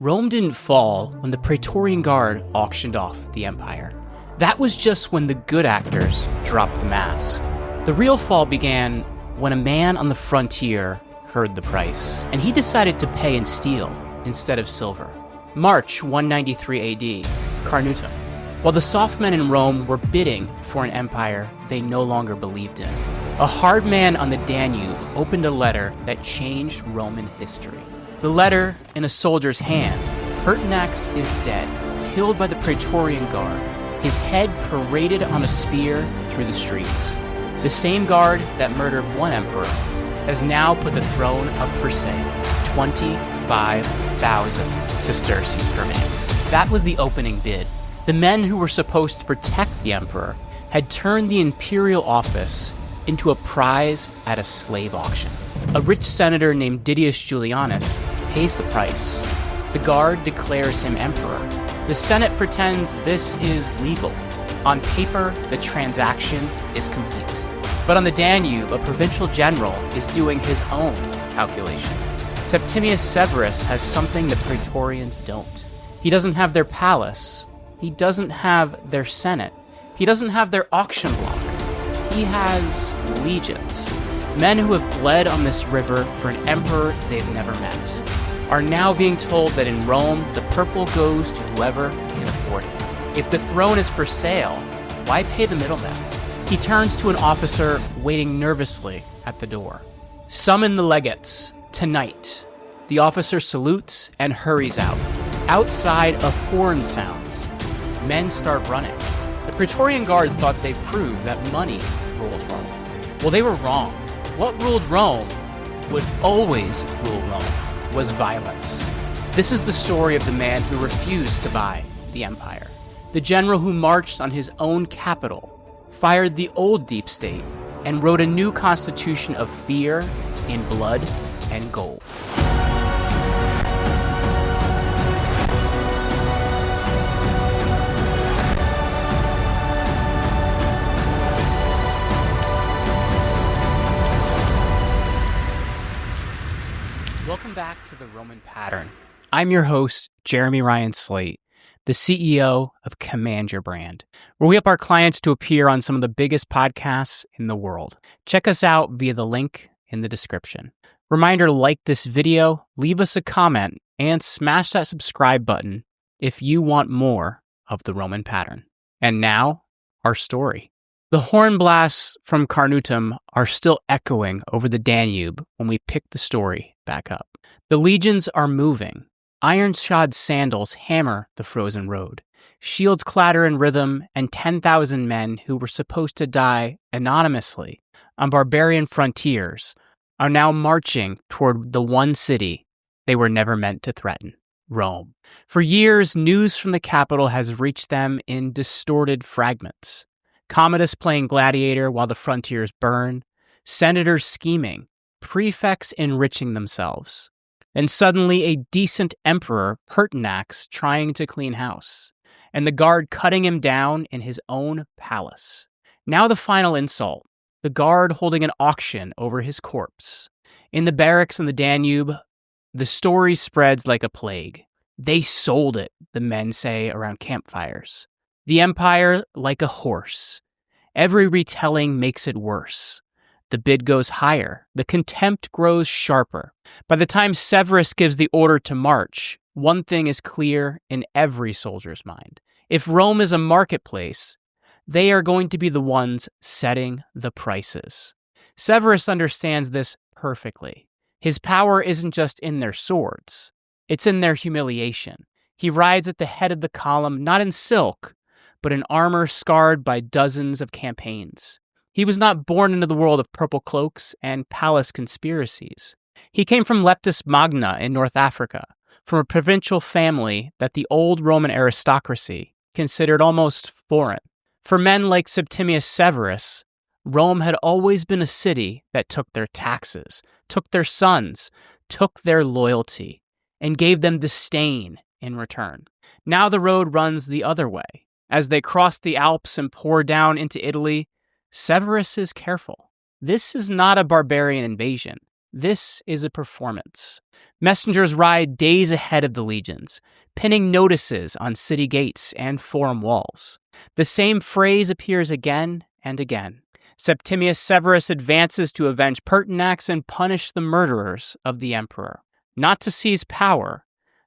Rome didn't fall when the Praetorian Guard auctioned off the empire. That was just when the good actors dropped the mask. The real fall began when a man on the frontier heard the price, and he decided to pay in steel instead of silver. March 193 AD, Carnuntum. While the soft men in Rome were bidding for an empire they no longer believed in, a hard man on the Danube opened a letter that changed Roman history. The letter in a soldier's hand. Pertinax is dead, killed by the Praetorian Guard, his head paraded on a spear through the streets. The same guard that murdered one emperor has now put the throne up for sale. 25,000 sesterces per man. That was the opening bid. The men who were supposed to protect the emperor had turned the imperial office into a prize at a slave auction. A rich senator named Didius Julianus pays the price. The guard declares him emperor. The Senate pretends this is legal. On paper, the transaction is complete. But on the Danube, a provincial general is doing his own calculation. Septimius Severus has something the Praetorians don't. He doesn't have their palace. He doesn't have their senate. He doesn't have their auction block. He has legions. Men who have bled on this river for an emperor they've never met are now being told that in Rome, the purple goes to whoever can afford it. If the throne is for sale, why pay the middleman? He turns to an officer waiting nervously at the door. Summon the legates, tonight. The officer salutes and hurries out. Outside, a horn sounds. Men start running. The Praetorian Guard thought they proved that money ruled Rome. Well, they were wrong. What ruled Rome would always rule Rome was violence. This is the story of the man who refused to buy the empire. The general who marched on his own capital, fired the old deep state, and wrote a new constitution of fear in blood and gold. Welcome back to The Roman Pattern. I'm your host, Jeremy Ryan Slate, the CEO of Command Your Brand, where we help our clients to appear on some of the biggest podcasts in the world. Check us out via the link in the description. Reminder to like this video, leave us a comment, and smash that subscribe button if you want more of The Roman Pattern. And now, our story. The horn blasts from Carnuntum are still echoing over the Danube when we pick the story back up. The legions are moving. Iron-shod sandals hammer the frozen road. Shields clatter in rhythm, and 10,000 men who were supposed to die anonymously on barbarian frontiers are now marching toward the one city they were never meant to threaten, Rome. For years, news from the capital has reached them in distorted fragments. Commodus playing gladiator while the frontiers burn, senators scheming, prefects enriching themselves. Then suddenly a decent emperor, Pertinax, trying to clean house, and the guard cutting him down in his own palace. Now the final insult, the guard holding an auction over his corpse. In the barracks on the Danube, the story spreads like a plague. They sold it, the men say around campfires. The empire like a horse. Every retelling makes it worse. The bid goes higher. The contempt grows sharper. By the time Severus gives the order to march, one thing is clear in every soldier's mind. If Rome is a marketplace, they are going to be the ones setting the prices. Severus understands this perfectly. His power isn't just in their swords. It's in their humiliation. He rides at the head of the column, not in silk, but in armor scarred by dozens of campaigns. He was not born into the world of purple cloaks and palace conspiracies. He came from Leptis Magna in North Africa, from a provincial family that the old Roman aristocracy considered almost foreign. For men like Septimius Severus, Rome had always been a city that took their taxes, took their sons, took their loyalty, and gave them disdain in return. Now the road runs the other way. As they cross the Alps and pour down into Italy, Severus is careful. This is not a barbarian invasion. This is a performance. Messengers ride days ahead of the legions, pinning notices on city gates and forum walls. The same phrase appears again and again. Septimius Severus advances to avenge Pertinax and punish the murderers of the emperor. Not to seize power,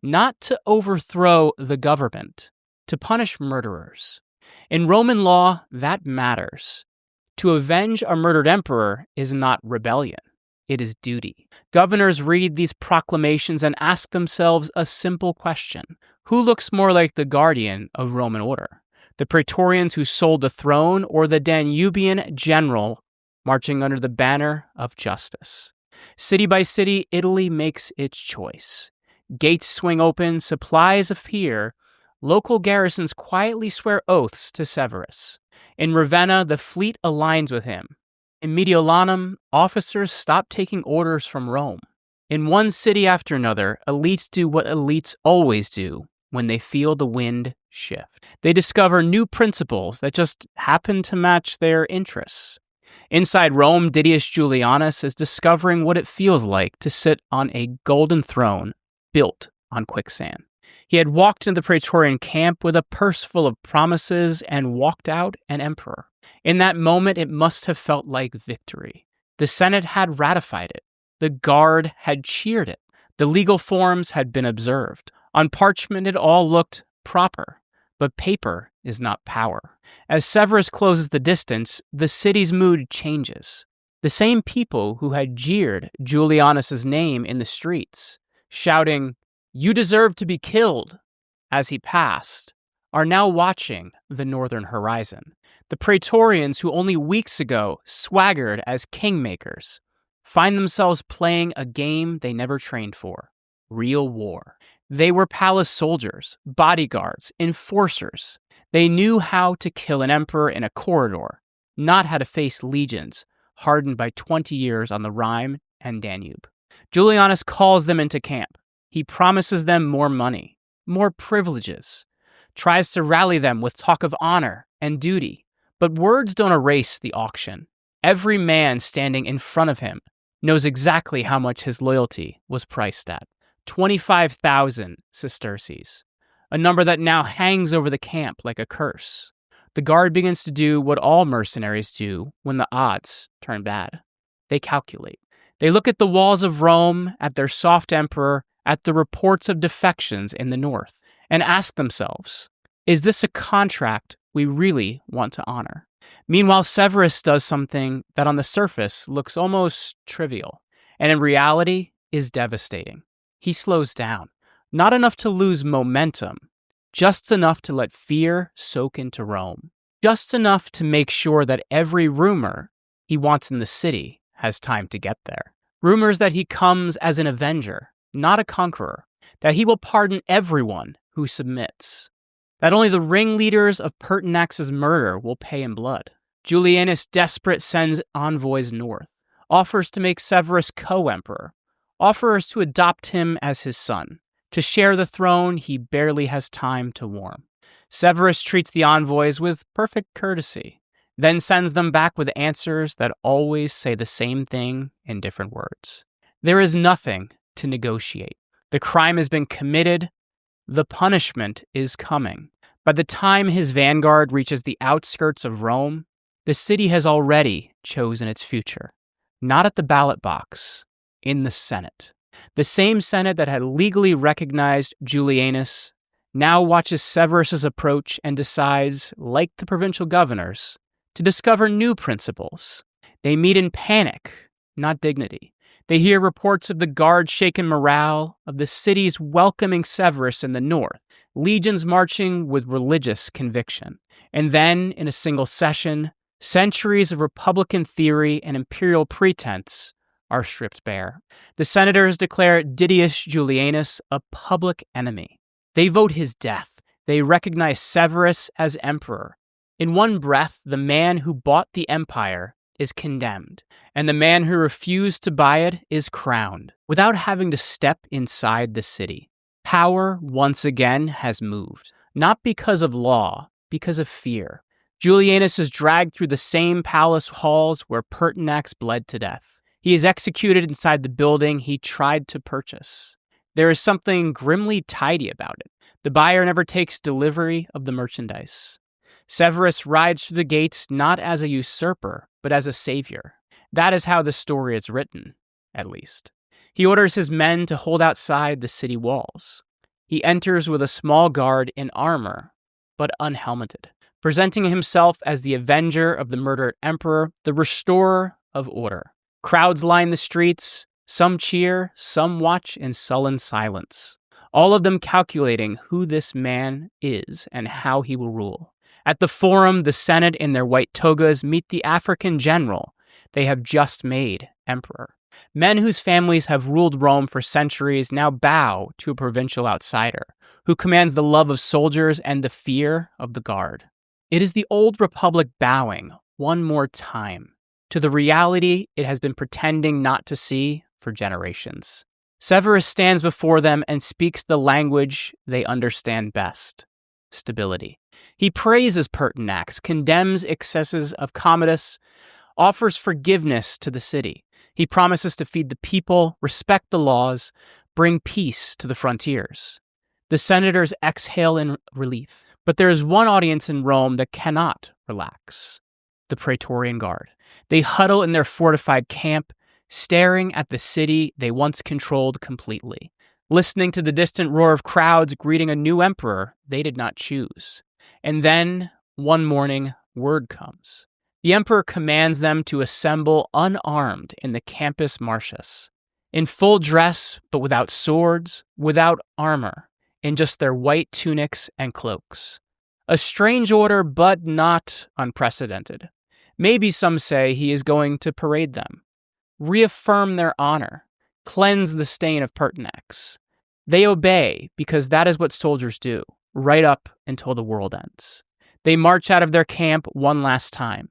not to overthrow the government, to punish murderers. In Roman law, that matters. To avenge a murdered emperor is not rebellion. It is duty. Governors read these proclamations and ask themselves a simple question. Who looks more like the guardian of Roman order? The Praetorians who sold the throne, or the Danubian general marching under the banner of justice? City by city, Italy makes its choice. Gates swing open, supplies appear. Local garrisons quietly swear oaths to Severus. In Ravenna, the fleet aligns with him. In Mediolanum, officers stop taking orders from Rome. In one city after another, elites do what elites always do when they feel the wind shift. They discover new principles that just happen to match their interests. Inside Rome, Didius Julianus is discovering what it feels like to sit on a golden throne built on quicksand. He had walked into the Praetorian camp with a purse full of promises and walked out an emperor. In that moment, it must have felt like victory. The Senate had ratified it. The Guard had cheered it. The legal forms had been observed. On parchment, it all looked proper. But paper is not power. As Severus closes the distance, the city's mood changes. The same people who had jeered Julianus's name in the streets, shouting, "You deserve to be killed," as he passed, are now watching the northern horizon. The Praetorians, who only weeks ago swaggered as kingmakers, find themselves playing a game they never trained for: real war. They were palace soldiers, bodyguards, enforcers. They knew how to kill an emperor in a corridor, not how to face legions hardened by 20 years on the Rhine and Danube. Julianus calls them into camp. He promises them more money, more privileges, tries to rally them with talk of honor and duty. But words don't erase the auction. Every man standing in front of him knows exactly how much his loyalty was priced at: 25,000 sesterces, a number that now hangs over the camp like a curse. The Guard begins to do what all mercenaries do when the odds turn bad. They calculate. They look at the walls of Rome, at their soft emperor, at the reports of defections in the north, and ask themselves, is this a contract we really want to honor? Meanwhile, Severus does something that on the surface looks almost trivial, and in reality is devastating. He slows down, not enough to lose momentum, just enough to let fear soak into Rome, just enough to make sure that every rumor he wants in the city has time to get there. Rumors that he comes as an avenger, not a conqueror, that he will pardon everyone who submits, that only the ringleaders of Pertinax's murder will pay in blood. Julianus, desperate, sends envoys north, offers to make Severus co-emperor, offers to adopt him as his son, to share the throne he barely has time to warm. Severus treats the envoys with perfect courtesy, then sends them back with answers that always say the same thing in different words. There is nothing to negotiate. The crime has been committed. The punishment is coming. By the time his vanguard reaches the outskirts of Rome, the city has already chosen its future. Not at the ballot box, in the Senate. The same Senate that had legally recognized Julianus now watches Severus's approach and decides, like the provincial governors, to discover new principles. They meet in panic, not dignity. They hear reports of the Guard's shaken morale, of the cities welcoming Severus in the north, legions marching with religious conviction. And then, in a single session, centuries of republican theory and imperial pretense are stripped bare. The senators declare Didius Julianus a public enemy. They vote his death. They recognize Severus as emperor. In one breath, the man who bought the empire is condemned, and the man who refused to buy it is crowned, without having to step inside the city. Power, once again, has moved, not because of law, because of fear. Julianus is dragged through the same palace halls where Pertinax bled to death. He is executed inside the building he tried to purchase. There is something grimly tidy about it. The buyer never takes delivery of the merchandise. Severus rides through the gates not as a usurper, but as a savior. That is how the story is written, at least. He orders his men to hold outside the city walls. He enters with a small guard in armor, but unhelmeted, presenting himself as the avenger of the murdered emperor, the restorer of order. Crowds line the streets, some cheer, some watch in sullen silence, all of them calculating who this man is and how he will rule. At the Forum, the Senate in their white togas meet the African general they have just made emperor. Men whose families have ruled Rome for centuries now bow to a provincial outsider who commands the love of soldiers and the fear of the guard. It is the old republic bowing one more time to the reality it has been pretending not to see for generations. Severus stands before them and speaks the language they understand best: stability. He praises Pertinax, condemns excesses of Commodus, offers forgiveness to the city. He promises to feed the people, respect the laws, bring peace to the frontiers. The senators exhale in relief, but there is one audience in Rome that cannot relax: the Praetorian Guard. They huddle in their fortified camp, staring at the city they once controlled completely, listening to the distant roar of crowds greeting a new emperor they did not choose. And then, one morning, word comes. The emperor commands them to assemble unarmed in the Campus Martius, in full dress but without swords, without armor, in just their white tunics and cloaks. A strange order, but not unprecedented. Maybe some say he is going to parade them, reaffirm their honor, cleanse the stain of Pertinax. They obey because that is what soldiers do, right up until the world ends. They march out of their camp one last time,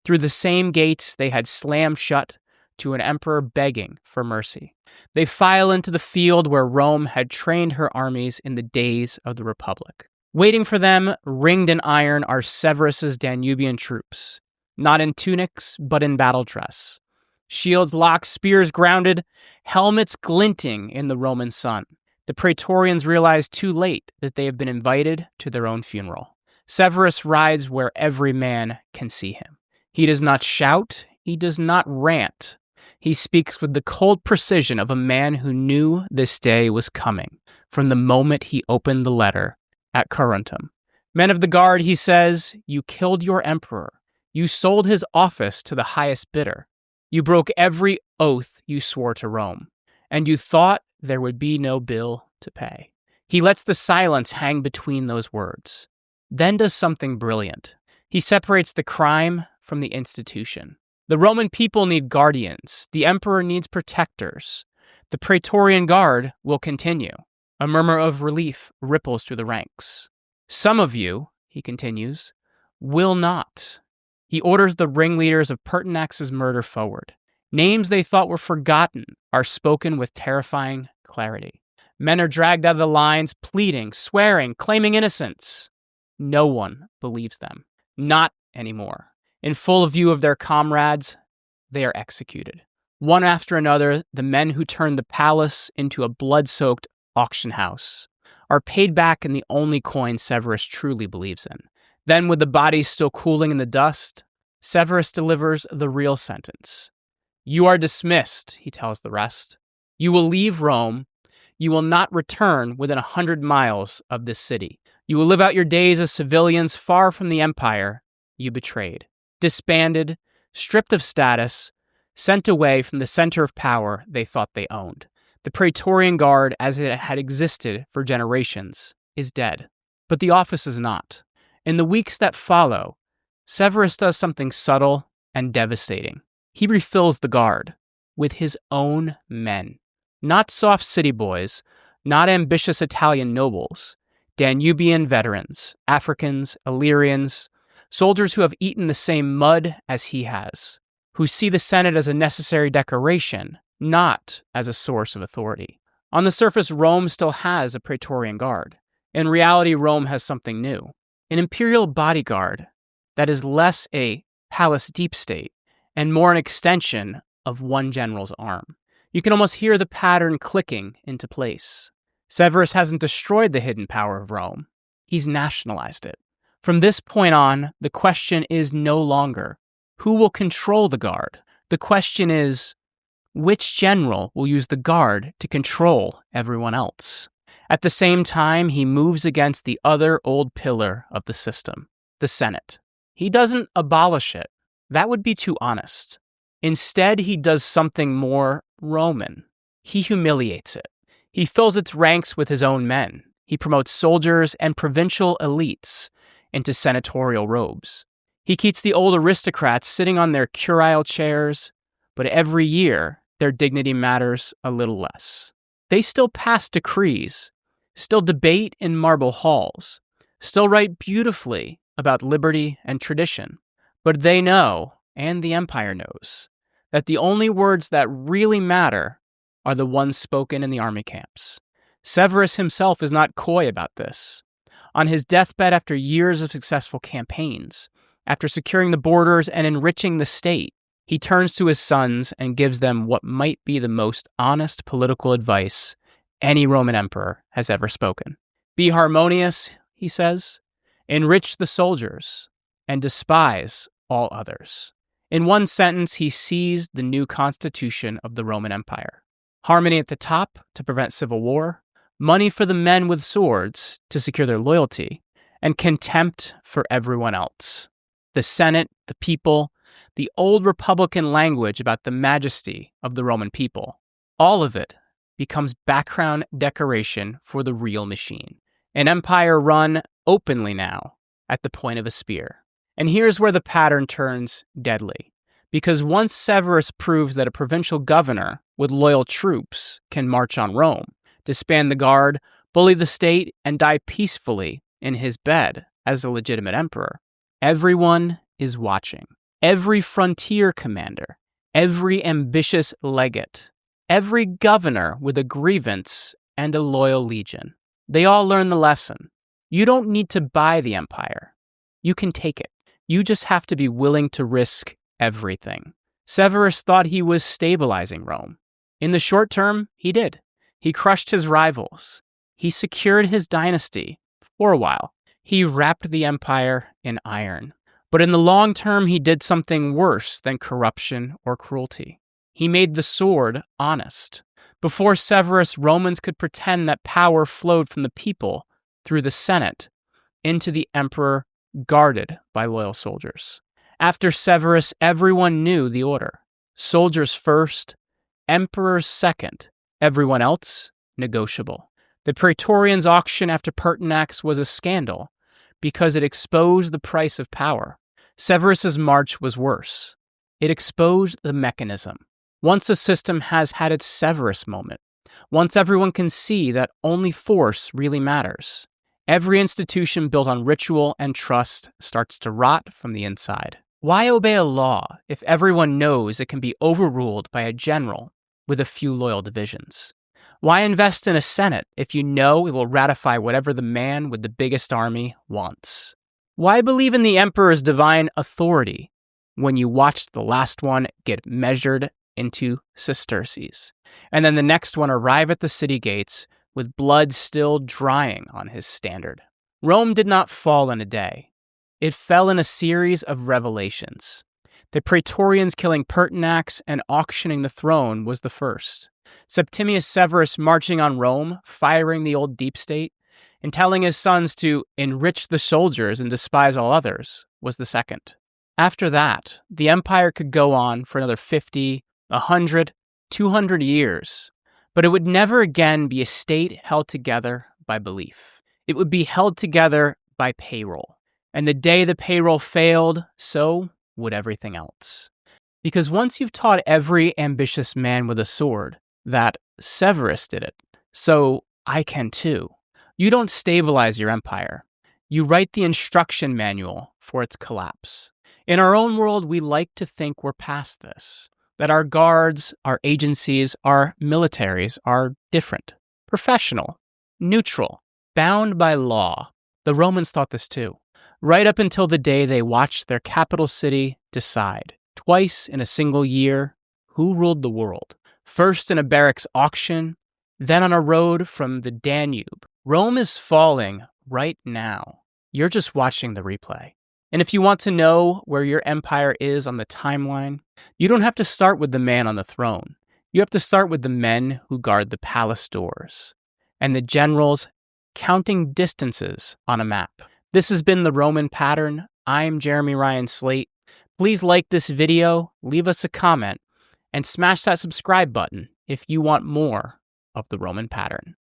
through the same gates they had slammed shut to an emperor begging for mercy. They file into the field where Rome had trained her armies in the days of the Republic. Waiting for them, ringed in iron, are Severus's Danubian troops, not in tunics, but in battle dress. Shields locked, spears grounded, helmets glinting in the Roman sun. The Praetorians realize too late that they have been invited to their own funeral. Severus rides where every man can see him. He does not shout, he does not rant. He speaks with the cold precision of a man who knew this day was coming from the moment he opened the letter at Corinthum. Men of the guard, he says, you killed your emperor. You sold his office to the highest bidder. You broke every oath you swore to Rome, and you thought there would be no bill to pay. He lets the silence hang between those words, then does something brilliant. He separates the crime from the institution. The Roman people need guardians. The emperor needs protectors. The Praetorian Guard will continue. A murmur of relief ripples through the ranks. Some of you, he continues, will not. He orders the ringleaders of Pertinax's murder forward. Names they thought were forgotten are spoken with terrifying clarity. Men are dragged out of the lines, pleading, swearing, claiming innocence. No one believes them. Not anymore. In full view of their comrades, they are executed. One after another, the men who turned the palace into a blood-soaked auction house are paid back in the only coin Severus truly believes in. Then, with the bodies still cooling in the dust, Severus delivers the real sentence. You are dismissed, he tells the rest. You will leave Rome. You will not return within 100 miles of this city. You will live out your days as civilians far from the empire you betrayed. Disbanded, stripped of status, sent away from the center of power they thought they owned. The Praetorian Guard, as it had existed for generations, is dead. But the office is not. In the weeks that follow, Severus does something subtle and devastating. He refills the guard with his own men. Not soft city boys, not ambitious Italian nobles, Danubian veterans, Africans, Illyrians, soldiers who have eaten the same mud as he has, who see the Senate as a necessary decoration, not as a source of authority. On the surface, Rome still has a Praetorian Guard. In reality, Rome has something new. An imperial bodyguard that is less a palace deep state and more an extension of one general's arm. You can almost hear the pattern clicking into place. Severus hasn't destroyed the hidden power of Rome. He's nationalized it. From this point on, the question is no longer, who will control the guard? The question is, which general will use the guard to control everyone else? At the same time, he moves against the other old pillar of the system, the Senate. He doesn't abolish it. That would be too honest. Instead, he does something more Roman. He humiliates it. He fills its ranks with his own men. He promotes soldiers and provincial elites into senatorial robes. He keeps the old aristocrats sitting on their curule chairs, but every year, their dignity matters a little less. They still pass decrees, still debate in marble halls, still write beautifully about liberty and tradition. But they know, and the empire knows, that the only words that really matter are the ones spoken in the army camps. Severus himself is not coy about this. On his deathbed after years of successful campaigns, after securing the borders and enriching the state, he turns to his sons and gives them what might be the most honest political advice any Roman emperor has ever spoken. Be harmonious, he says, enrich the soldiers, and despise all others. In one sentence, he seized the new constitution of the Roman Empire. Harmony at the top to prevent civil war, money for the men with swords to secure their loyalty, and contempt for everyone else. The Senate, the people, the old republican language about the majesty of the Roman people, all of it becomes background decoration for the real machine. An empire run openly now at the point of a spear. And here's where the pattern turns deadly. Because once Severus proves that a provincial governor with loyal troops can march on Rome, disband the guard, bully the state, and die peacefully in his bed as a legitimate emperor, everyone is watching. Every frontier commander, every ambitious legate, every governor with a grievance and a loyal legion. They all learn the lesson. You don't need to buy the empire. You can take it. You just have to be willing to risk everything. Severus thought he was stabilizing Rome. In the short term, he did. He crushed his rivals. He secured his dynasty for a while. He wrapped the empire in iron. But in the long term, he did something worse than corruption or cruelty. He made the sword honest. Before Severus, Romans could pretend that power flowed from the people through the Senate into the emperor guarded by loyal soldiers. After Severus, everyone knew the order. Soldiers first, emperors second, everyone else negotiable. The Praetorians' auction after Pertinax was a scandal because it exposed the price of power. Severus's march was worse. It exposed the mechanism. Once a system has had its Severus moment, once everyone can see that only force really matters, every institution built on ritual and trust starts to rot from the inside. Why obey a law if everyone knows it can be overruled by a general with a few loyal divisions? Why invest in a Senate if you know it will ratify whatever the man with the biggest army wants? Why believe in the emperor's divine authority when you watched the last one get measured into sesterces, and then the next one arrive at the city gates with blood still drying on his standard? Rome did not fall in a day. It fell in a series of revelations. The Praetorians killing Pertinax and auctioning the throne was the first. Septimius Severus marching on Rome, firing the old deep state, and telling his sons to enrich the soldiers and despise all others was the second. After that, the empire could go on for another 50, 100, 200 years, but it would never again be a state held together by belief. It would be held together by payroll. And the day the payroll failed, so would everything else. Because once you've taught every ambitious man with a sword that Severus did it, so I can too, you don't stabilize your empire. You write the instruction manual for its collapse. In our own world, we like to think we're past this, that our guards, our agencies, our militaries are different, professional, neutral, bound by law. The Romans thought this too, right up until the day they watched their capital city decide, twice in a single year, who ruled the world. First in a barracks auction, then on a road from the Danube. Rome is falling right now. You're just watching the replay. And if you want to know where your empire is on the timeline, you don't have to start with the man on the throne. You have to start with the men who guard the palace doors and the generals counting distances on a map. This has been the Roman Pattern. I'm Jeremy Ryan Slate. Please like this video, leave us a comment, and smash that subscribe button if you want more of the Roman Pattern.